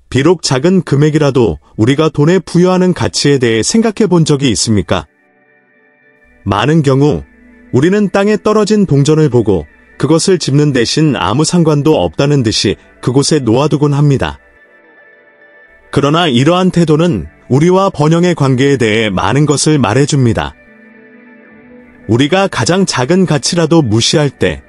비록 작은 금액이라도 우리가 돈에 부여하는 가치에 대해 생각해 본 적이 있습니까? 많은 경우 우리는 땅에 떨어진 동전을 보고 그것을 짚는 대신 아무 상관도 없다는 듯이 그곳에 놓아두곤 합니다. 그러나 이러한 태도는 우리와 번영의 관계에 대해 많은 것을 말해줍니다. 우리가 가장 작은 가치라도 무시할 때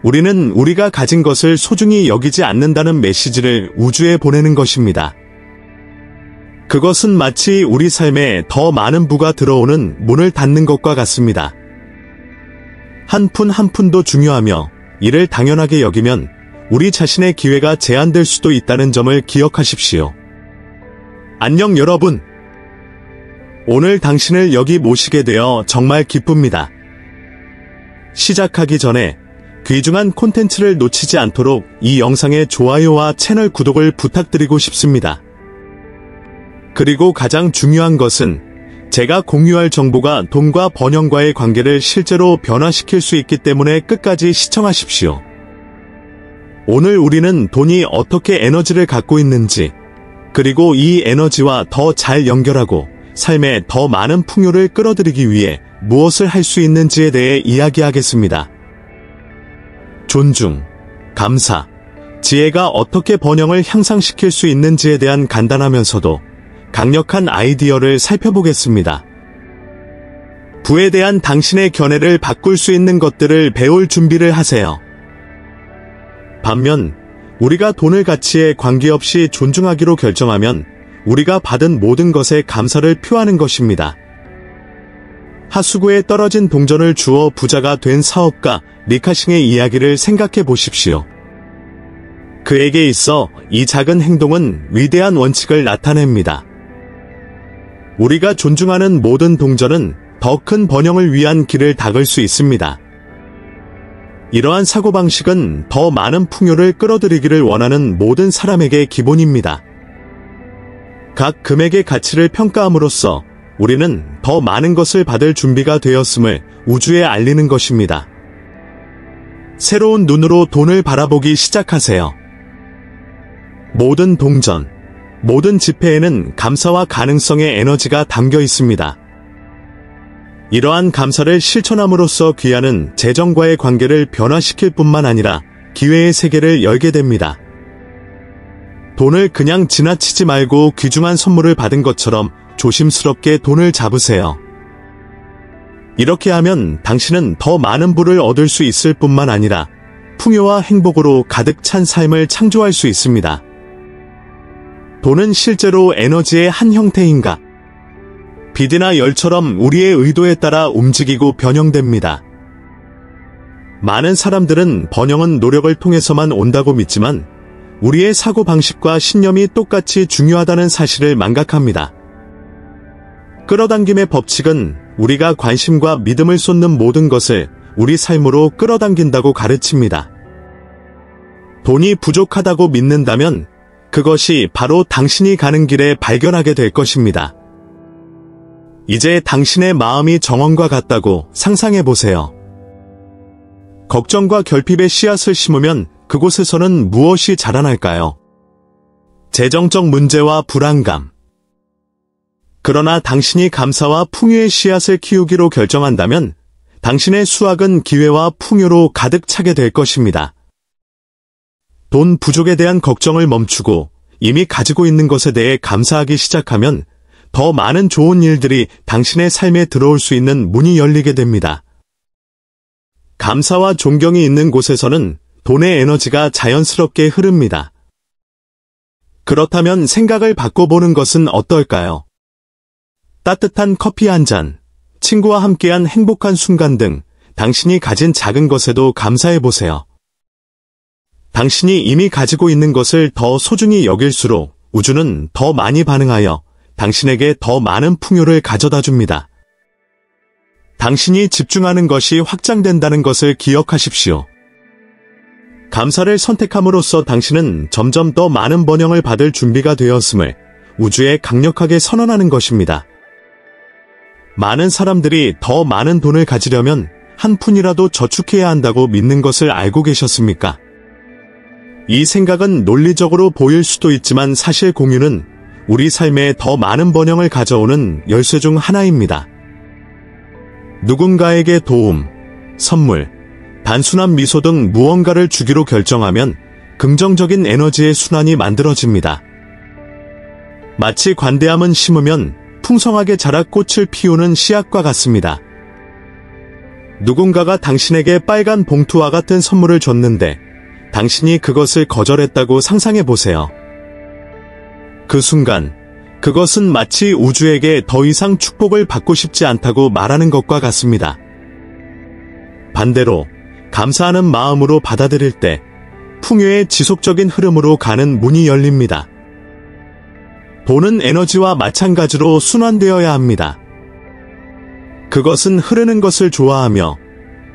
우리는 우리가 가진 것을 소중히 여기지 않는다는 메시지를 우주에 보내는 것입니다. 그것은 마치 우리 삶에 더 많은 부가 들어오는 문을 닫는 것과 같습니다. 한 푼 한 푼도 중요하며 이를 당연하게 여기면 우리 자신의 기회가 제한될 수도 있다는 점을 기억하십시오. 안녕 여러분. 오늘 당신을 여기 모시게 되어 정말 기쁩니다. 시작하기 전에 귀중한 콘텐츠를 놓치지 않도록 이 영상의 좋아요와 채널 구독을 부탁드리고 싶습니다. 그리고 가장 중요한 것은 제가 공유할 정보가 돈과 번영과의 관계를 실제로 변화시킬 수 있기 때문에 끝까지 시청하십시오. 오늘 우리는 돈이 어떻게 에너지를 갖고 있는지, 그리고 이 에너지와 더 잘 연결하고 삶에 더 많은 풍요를 끌어들이기 위해 무엇을 할 수 있는지에 대해 이야기하겠습니다. 존중, 감사, 지혜가 어떻게 번영을 향상시킬 수 있는지에 대한 간단하면서도 강력한 아이디어를 살펴보겠습니다. 부에 대한 당신의 견해를 바꿀 수 있는 것들을 배울 준비를 하세요. 반면 우리가 돈을 가치에 관계없이 존중하기로 결정하면 우리가 받은 모든 것에 감사를 표하는 것입니다. 하수구에 떨어진 동전을 주워 부자가 된 사업가 리카싱의 이야기를 생각해 보십시오. 그에게 있어 이 작은 행동은 위대한 원칙을 나타냅니다. 우리가 존중하는 모든 동전은 더 큰 번영을 위한 길을 닦을 수 있습니다. 이러한 사고방식은 더 많은 풍요를 끌어들이기를 원하는 모든 사람에게 기본입니다. 각 금액의 가치를 평가함으로써 우리는 더 많은 것을 받을 준비가 되었음을 우주에 알리는 것입니다. 새로운 눈으로 돈을 바라보기 시작하세요. 모든 동전, 모든 지폐에는 감사와 가능성의 에너지가 담겨 있습니다. 이러한 감사를 실천함으로써 귀하는 재정과의 관계를 변화시킬 뿐만 아니라 기회의 세계를 열게 됩니다. 돈을 그냥 지나치지 말고 귀중한 선물을 받은 것처럼 조심스럽게 돈을 잡으세요. 이렇게 하면 당신은 더 많은 부를 얻을 수 있을 뿐만 아니라 풍요와 행복으로 가득 찬 삶을 창조할 수 있습니다. 돈은 실제로 에너지의 한 형태인가? 빛이나 열처럼 우리의 의도에 따라 움직이고 변형됩니다. 많은 사람들은 번영은 노력을 통해서만 온다고 믿지만 우리의 사고방식과 신념이 똑같이 중요하다는 사실을 망각합니다. 끌어당김의 법칙은 우리가 관심과 믿음을 쏟는 모든 것을 우리 삶으로 끌어당긴다고 가르칩니다. 돈이 부족하다고 믿는다면 그것이 바로 당신이 가는 길에 발견하게 될 것입니다. 이제 당신의 마음이 정원과 같다고 상상해보세요. 걱정과 결핍의 씨앗을 심으면 그곳에서는 무엇이 자라날까요? 재정적 문제와 불안감. 그러나 당신이 감사와 풍요의 씨앗을 키우기로 결정한다면 당신의 수확은 기회와 풍요로 가득 차게 될 것입니다. 돈 부족에 대한 걱정을 멈추고 이미 가지고 있는 것에 대해 감사하기 시작하면 더 많은 좋은 일들이 당신의 삶에 들어올 수 있는 문이 열리게 됩니다. 감사와 존경이 있는 곳에서는 돈의 에너지가 자연스럽게 흐릅니다. 그렇다면 생각을 바꿔보는 것은 어떨까요? 따뜻한 커피 한 잔, 친구와 함께한 행복한 순간 등 당신이 가진 작은 것에도 감사해보세요. 당신이 이미 가지고 있는 것을 더 소중히 여길수록 우주는 더 많이 반응하여 당신에게 더 많은 풍요를 가져다 줍니다. 당신이 집중하는 것이 확장된다는 것을 기억하십시오. 감사를 선택함으로써 당신은 점점 더 많은 번영을 받을 준비가 되었음을 우주에 강력하게 선언하는 것입니다. 많은 사람들이 더 많은 돈을 가지려면 한 푼이라도 저축해야 한다고 믿는 것을 알고 계셨습니까? 이 생각은 논리적으로 보일 수도 있지만 사실 공유는 우리 삶에 더 많은 번영을 가져오는 열쇠 중 하나입니다. 누군가에게 도움, 선물, 단순한 미소 등 무언가를 주기로 결정하면 긍정적인 에너지의 순환이 만들어집니다. 마치 관대함은 심으면 풍성하게 자라 꽃을 피우는 씨앗과 같습니다. 누군가가 당신에게 빨간 봉투와 같은 선물을 줬는데 당신이 그것을 거절했다고 상상해 보세요. 그 순간 그것은 마치 우주에게 더 이상 축복을 받고 싶지 않다고 말하는 것과 같습니다. 반대로 감사하는 마음으로 받아들일 때 풍요의 지속적인 흐름으로 가는 문이 열립니다. 돈은 에너지와 마찬가지로 순환되어야 합니다. 그것은 흐르는 것을 좋아하며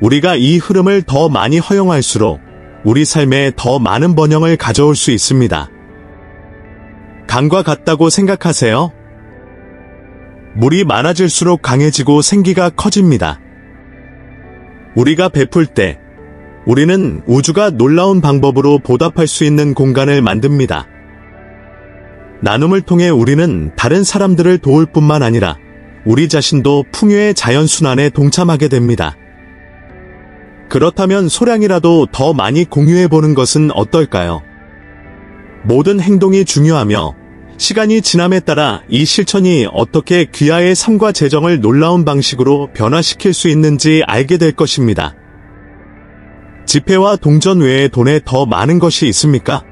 우리가 이 흐름을 더 많이 허용할수록 우리 삶에 더 많은 번영을 가져올 수 있습니다. 강과 같다고 생각하세요? 물이 많아질수록 강해지고 생기가 커집니다. 우리가 베풀 때 우리는 우주가 놀라운 방법으로 보답할 수 있는 공간을 만듭니다. 나눔을 통해 우리는 다른 사람들을 도울 뿐만 아니라 우리 자신도 풍요의 자연순환에 동참하게 됩니다. 그렇다면 소량이라도 더 많이 공유해보는 것은 어떨까요? 모든 행동이 중요하며 시간이 지남에 따라 이 실천이 어떻게 귀하의 삶과 재정을 놀라운 방식으로 변화시킬 수 있는지 알게 될 것입니다. 지폐와 동전 외에 돈에 더 많은 것이 있습니까?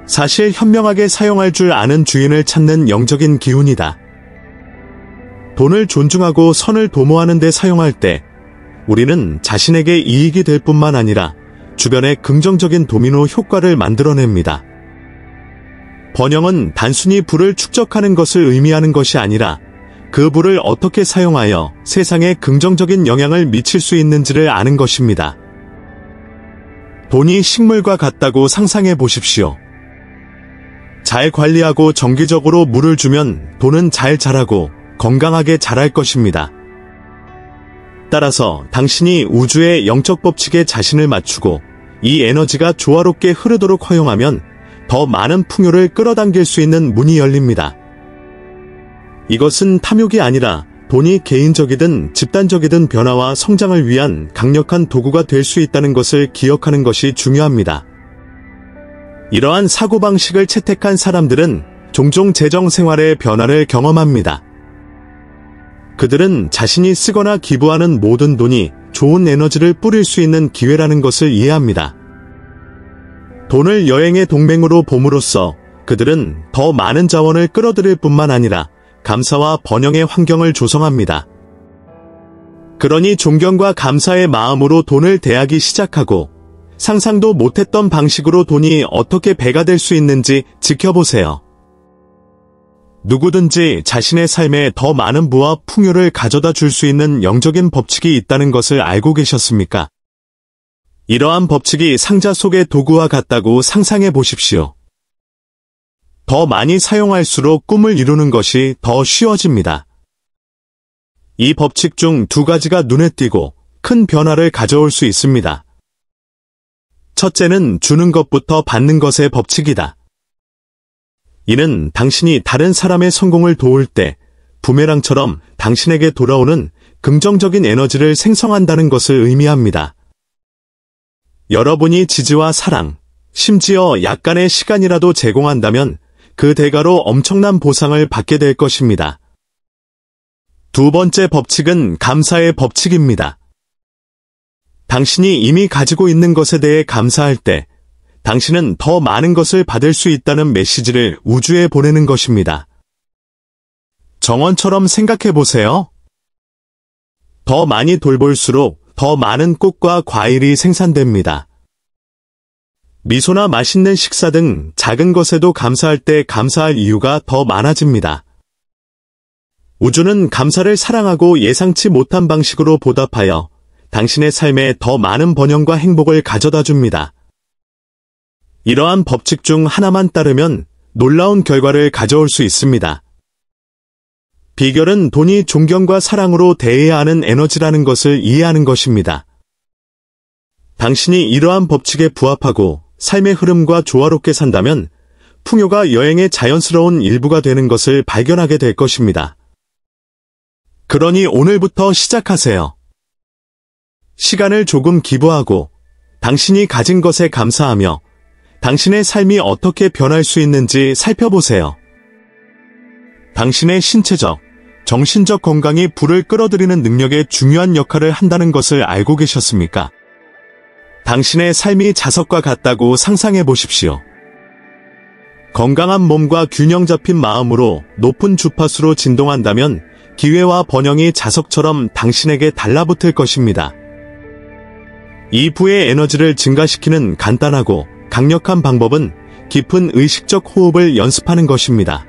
사실 현명하게 사용할 줄 아는 주인을 찾는 영적인 기운이다. 돈을 존중하고 선을 도모하는 데 사용할 때 우리는 자신에게 이익이 될 뿐만 아니라 주변에 긍정적인 도미노 효과를 만들어냅니다. 번영은 단순히 부를 축적하는 것을 의미하는 것이 아니라 그 부를 어떻게 사용하여 세상에 긍정적인 영향을 미칠 수 있는지를 아는 것입니다. 돈이 식물과 같다고 상상해 보십시오. 잘 관리하고 정기적으로 물을 주면 돈은 잘 자라고 건강하게 자랄 것입니다. 따라서 당신이 우주의 영적 법칙에 자신을 맞추고 이 에너지가 조화롭게 흐르도록 허용하면 더 많은 풍요를 끌어당길 수 있는 문이 열립니다. 이것은 탐욕이 아니라 돈이 개인적이든 집단적이든 변화와 성장을 위한 강력한 도구가 될 수 있다는 것을 기억하는 것이 중요합니다. 이러한 사고방식을 채택한 사람들은 종종 재정 생활의 변화를 경험합니다. 그들은 자신이 쓰거나 기부하는 모든 돈이 좋은 에너지를 뿌릴 수 있는 기회라는 것을 이해합니다. 돈을 여행의 동맹으로 봄으로써 그들은 더 많은 자원을 끌어들일 뿐만 아니라 감사와 번영의 환경을 조성합니다. 그러니 존경과 감사의 마음으로 돈을 대하기 시작하고 상상도 못했던 방식으로 돈이 어떻게 배가 될 수 있는지 지켜보세요. 누구든지 자신의 삶에 더 많은 부와 풍요를 가져다 줄 수 있는 영적인 법칙이 있다는 것을 알고 계셨습니까? 이러한 법칙이 상자 속의 도구와 같다고 상상해 보십시오. 더 많이 사용할수록 꿈을 이루는 것이 더 쉬워집니다. 이 법칙 중 두 가지가 눈에 띄고 큰 변화를 가져올 수 있습니다. 첫째는 주는 것부터 받는 것의 법칙이다. 이는 당신이 다른 사람의 성공을 도울 때 부메랑처럼 당신에게 돌아오는 긍정적인 에너지를 생성한다는 것을 의미합니다. 여러분이 지지와 사랑, 심지어 약간의 시간이라도 제공한다면 그 대가로 엄청난 보상을 받게 될 것입니다. 두 번째 법칙은 감사의 법칙입니다. 당신이 이미 가지고 있는 것에 대해 감사할 때 당신은 더 많은 것을 받을 수 있다는 메시지를 우주에 보내는 것입니다. 정원처럼 생각해 보세요. 더 많이 돌볼수록 더 많은 꽃과 과일이 생산됩니다. 미소나 맛있는 식사 등 작은 것에도 감사할 때 감사할 이유가 더 많아집니다. 우주는 감사를 사랑하고 예상치 못한 방식으로 보답하여 당신의 삶에 더 많은 번영과 행복을 가져다 줍니다. 이러한 법칙 중 하나만 따르면 놀라운 결과를 가져올 수 있습니다. 비결은 돈이 존경과 사랑으로 대해야 하는 에너지라는 것을 이해하는 것입니다. 당신이 이러한 법칙에 부합하고 삶의 흐름과 조화롭게 산다면 풍요가 여행의 자연스러운 일부가 되는 것을 발견하게 될 것입니다. 그러니 오늘부터 시작하세요. 시간을 조금 기부하고 당신이 가진 것에 감사하며 당신의 삶이 어떻게 변할 수 있는지 살펴보세요. 당신의 신체적, 정신적 건강이 불을 끌어들이는 능력에 중요한 역할을 한다는 것을 알고 계셨습니까? 당신의 삶이 자석과 같다고 상상해 보십시오. 건강한 몸과 균형 잡힌 마음으로 높은 주파수로 진동한다면 기회와 번영이 자석처럼 당신에게 달라붙을 것입니다. 이 부의 에너지를 증가시키는 간단하고 강력한 방법은 깊은 의식적 호흡을 연습하는 것입니다.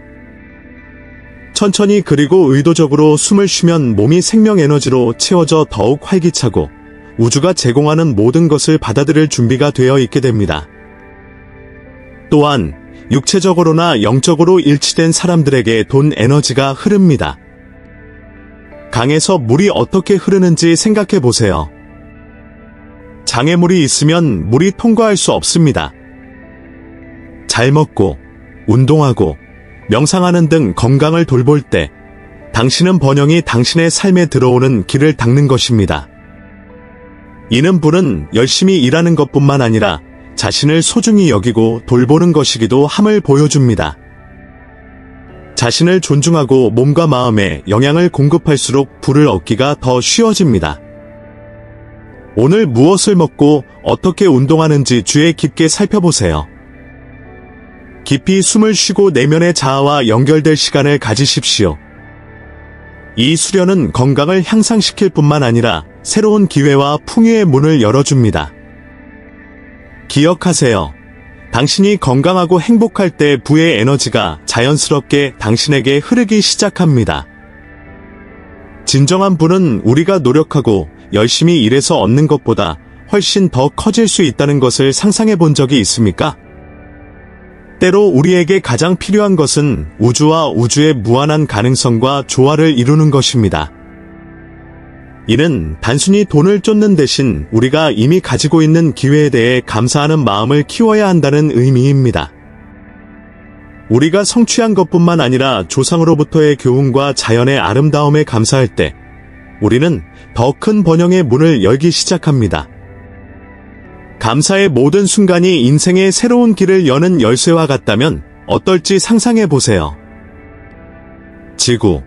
천천히 그리고 의도적으로 숨을 쉬면 몸이 생명 에너지로 채워져 더욱 활기차고 우주가 제공하는 모든 것을 받아들일 준비가 되어 있게 됩니다. 또한 육체적으로나 영적으로 일치된 사람들에게 돈 에너지가 흐릅니다. 강에서 물이 어떻게 흐르는지 생각해 보세요. 장애물이 있으면 물이 통과할 수 없습니다. 잘 먹고, 운동하고, 명상하는 등 건강을 돌볼 때 당신은 번영이 당신의 삶에 들어오는 길을 닦는 것입니다. 이는 불은 열심히 일하는 것뿐만 아니라 자신을 소중히 여기고 돌보는 것이기도 함을 보여줍니다. 자신을 존중하고 몸과 마음에 영향을 공급할수록 불을 얻기가 더 쉬워집니다. 오늘 무엇을 먹고 어떻게 운동하는지 주의 깊게 살펴보세요. 깊이 숨을 쉬고 내면의 자아와 연결될 시간을 가지십시오. 이 수련은 건강을 향상시킬 뿐만 아니라 새로운 기회와 풍요의 문을 열어줍니다. 기억하세요. 당신이 건강하고 행복할 때 부의 에너지가 자연스럽게 당신에게 흐르기 시작합니다. 진정한 부는 우리가 노력하고 열심히 일해서 얻는 것보다 훨씬 더 커질 수 있다는 것을 상상해 본 적이 있습니까? 때로 우리에게 가장 필요한 것은 우주와 우주의 무한한 가능성과 조화를 이루는 것입니다. 이는 단순히 돈을 쫓는 대신 우리가 이미 가지고 있는 기회에 대해 감사하는 마음을 키워야 한다는 의미입니다. 우리가 성취한 것뿐만 아니라 조상으로부터의 교훈과 자연의 아름다움에 감사할 때 우리는 더 큰 번영의 문을 열기 시작합니다. 감사의 모든 순간이 인생의 새로운 길을 여는 열쇠와 같다면 어떨지 상상해 보세요. 지구,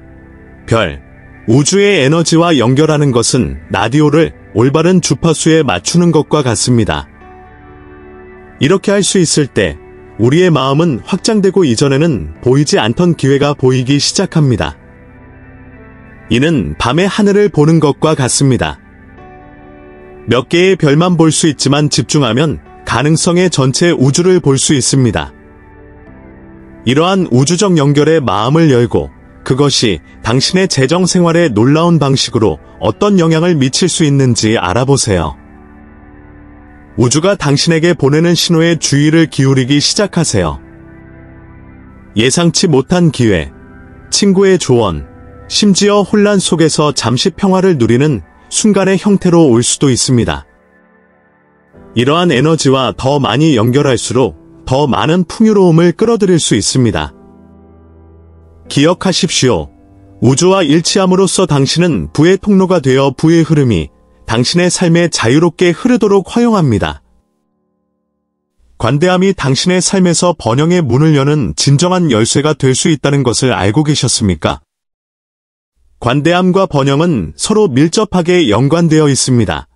별, 우주의 에너지와 연결하는 것은 라디오를 올바른 주파수에 맞추는 것과 같습니다. 이렇게 할 수 있을 때 우리의 마음은 확장되고 이전에는 보이지 않던 기회가 보이기 시작합니다. 이는 밤의 하늘을 보는 것과 같습니다. 몇 개의 별만 볼 수 있지만 집중하면 가능성의 전체 우주를 볼 수 있습니다. 이러한 우주적 연결에 마음을 열고 그것이 당신의 재정 생활에 놀라운 방식으로 어떤 영향을 미칠 수 있는지 알아보세요. 우주가 당신에게 보내는 신호에 주의를 기울이기 시작하세요. 예상치 못한 기회, 친구의 조언, 심지어 혼란 속에서 잠시 평화를 누리는 순간의 형태로 올 수도 있습니다. 이러한 에너지와 더 많이 연결할수록 더 많은 풍요로움을 끌어들일 수 있습니다. 기억하십시오. 우주와 일치함으로써 당신은 부의 통로가 되어 부의 흐름이 당신의 삶에 자유롭게 흐르도록 허용합니다. 관대함이 당신의 삶에서 번영의 문을 여는 진정한 열쇠가 될 수 있다는 것을 알고 계셨습니까? 관대함과 번영은 서로 밀접하게 연관되어 있습니다.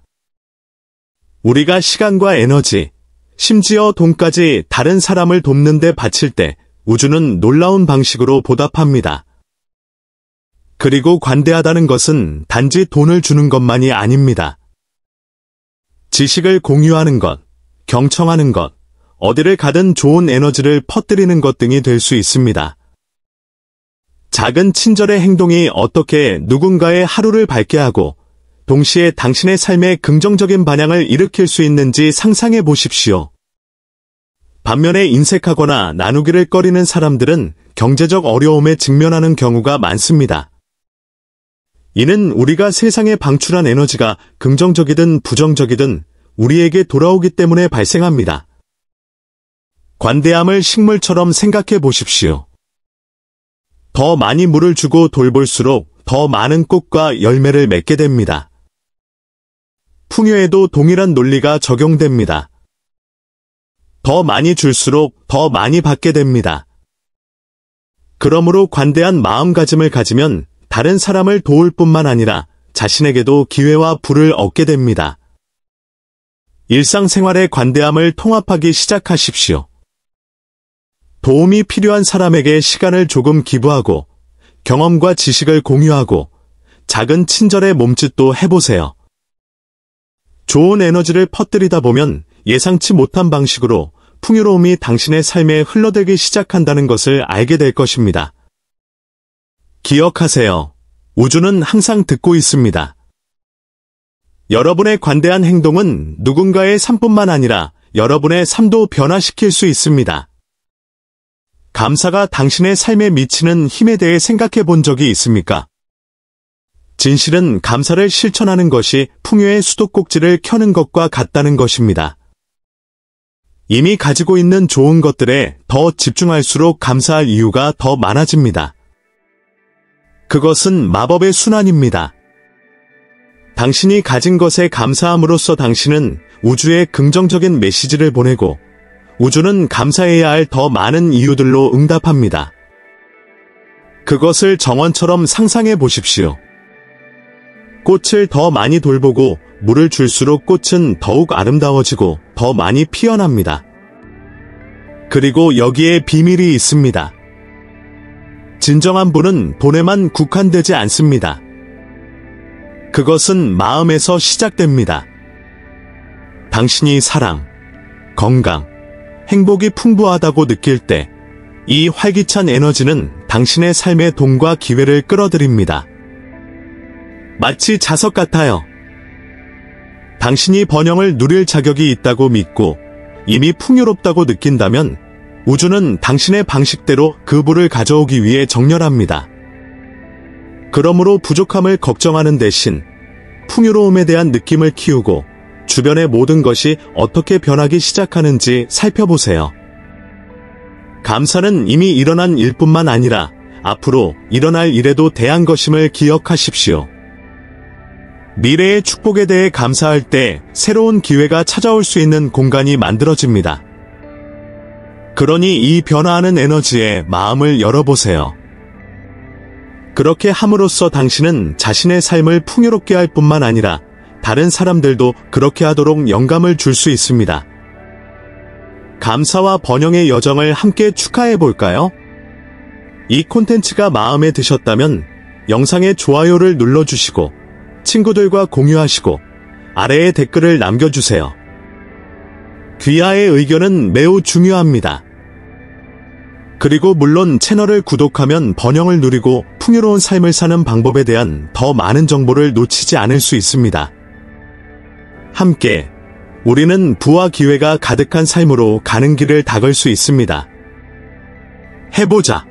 우리가 시간과 에너지, 심지어 돈까지 다른 사람을 돕는 데 바칠 때 우주는 놀라운 방식으로 보답합니다. 그리고 관대하다는 것은 단지 돈을 주는 것만이 아닙니다. 지식을 공유하는 것, 경청하는 것, 어디를 가든 좋은 에너지를 퍼뜨리는 것 등이 될 수 있습니다. 작은 친절의 행동이 어떻게 누군가의 하루를 밝게 하고 동시에 당신의 삶에 긍정적인 반향을 일으킬 수 있는지 상상해 보십시오. 반면에 인색하거나 나누기를 꺼리는 사람들은 경제적 어려움에 직면하는 경우가 많습니다. 이는 우리가 세상에 방출한 에너지가 긍정적이든 부정적이든 우리에게 돌아오기 때문에 발생합니다. 관대함을 식물처럼 생각해 보십시오. 더 많이 물을 주고 돌볼수록 더 많은 꽃과 열매를 맺게 됩니다. 풍요에도 동일한 논리가 적용됩니다. 더 많이 줄수록 더 많이 받게 됩니다. 그러므로 관대한 마음가짐을 가지면 다른 사람을 도울 뿐만 아니라 자신에게도 기회와 부를 얻게 됩니다. 일상생활의 관대함을 통합하기 시작하십시오. 도움이 필요한 사람에게 시간을 조금 기부하고 경험과 지식을 공유하고 작은 친절의 몸짓도 해보세요. 좋은 에너지를 퍼뜨리다 보면 예상치 못한 방식으로 풍요로움이 당신의 삶에 흘러들기 시작한다는 것을 알게 될 것입니다. 기억하세요. 우주는 항상 듣고 있습니다. 여러분의 관대한 행동은 누군가의 삶뿐만 아니라 여러분의 삶도 변화시킬 수 있습니다. 감사가 당신의 삶에 미치는 힘에 대해 생각해 본 적이 있습니까? 진실은 감사를 실천하는 것이 풍요의 수도꼭지를 켜는 것과 같다는 것입니다. 이미 가지고 있는 좋은 것들에 더 집중할수록 감사할 이유가 더 많아집니다. 그것은 마법의 순환입니다. 당신이 가진 것에 감사함으로써 당신은 우주에 긍정적인 메시지를 보내고 우주는 감사해야 할 더 많은 이유들로 응답합니다. 그것을 정원처럼 상상해 보십시오. 꽃을 더 많이 돌보고 물을 줄수록 꽃은 더욱 아름다워지고 더 많이 피어납니다. 그리고 여기에 비밀이 있습니다. 진정한 부는 돈에만 국한되지 않습니다. 그것은 마음에서 시작됩니다. 당신이 사랑, 건강, 행복이 풍부하다고 느낄 때 이 활기찬 에너지는 당신의 삶에 돈과 기회를 끌어들입니다. 마치 자석 같아요. 당신이 번영을 누릴 자격이 있다고 믿고 이미 풍요롭다고 느낀다면 우주는 당신의 방식대로 그 부를 가져오기 위해 정렬합니다. 그러므로 부족함을 걱정하는 대신 풍요로움에 대한 느낌을 키우고 주변의 모든 것이 어떻게 변하기 시작하는지 살펴보세요. 감사는 이미 일어난 일뿐만 아니라 앞으로 일어날 일에도 대한 것임을 기억하십시오. 미래의 축복에 대해 감사할 때 새로운 기회가 찾아올 수 있는 공간이 만들어집니다. 그러니 이 변화하는 에너지에 마음을 열어보세요. 그렇게 함으로써 당신은 자신의 삶을 풍요롭게 할 뿐만 아니라 다른 사람들도 그렇게 하도록 영감을 줄 수 있습니다. 감사와 번영의 여정을 함께 축하해 볼까요? 이 콘텐츠가 마음에 드셨다면 영상에 좋아요를 눌러주시고 친구들과 공유하시고 아래에 댓글을 남겨주세요. 귀하의 의견은 매우 중요합니다. 그리고 물론 채널을 구독하면 번영을 누리고 풍요로운 삶을 사는 방법에 대한 더 많은 정보를 놓치지 않을 수 있습니다. 함께 우리는 부와 기회가 가득한 삶으로 가는 길을 닦을 수 있습니다. 해보자.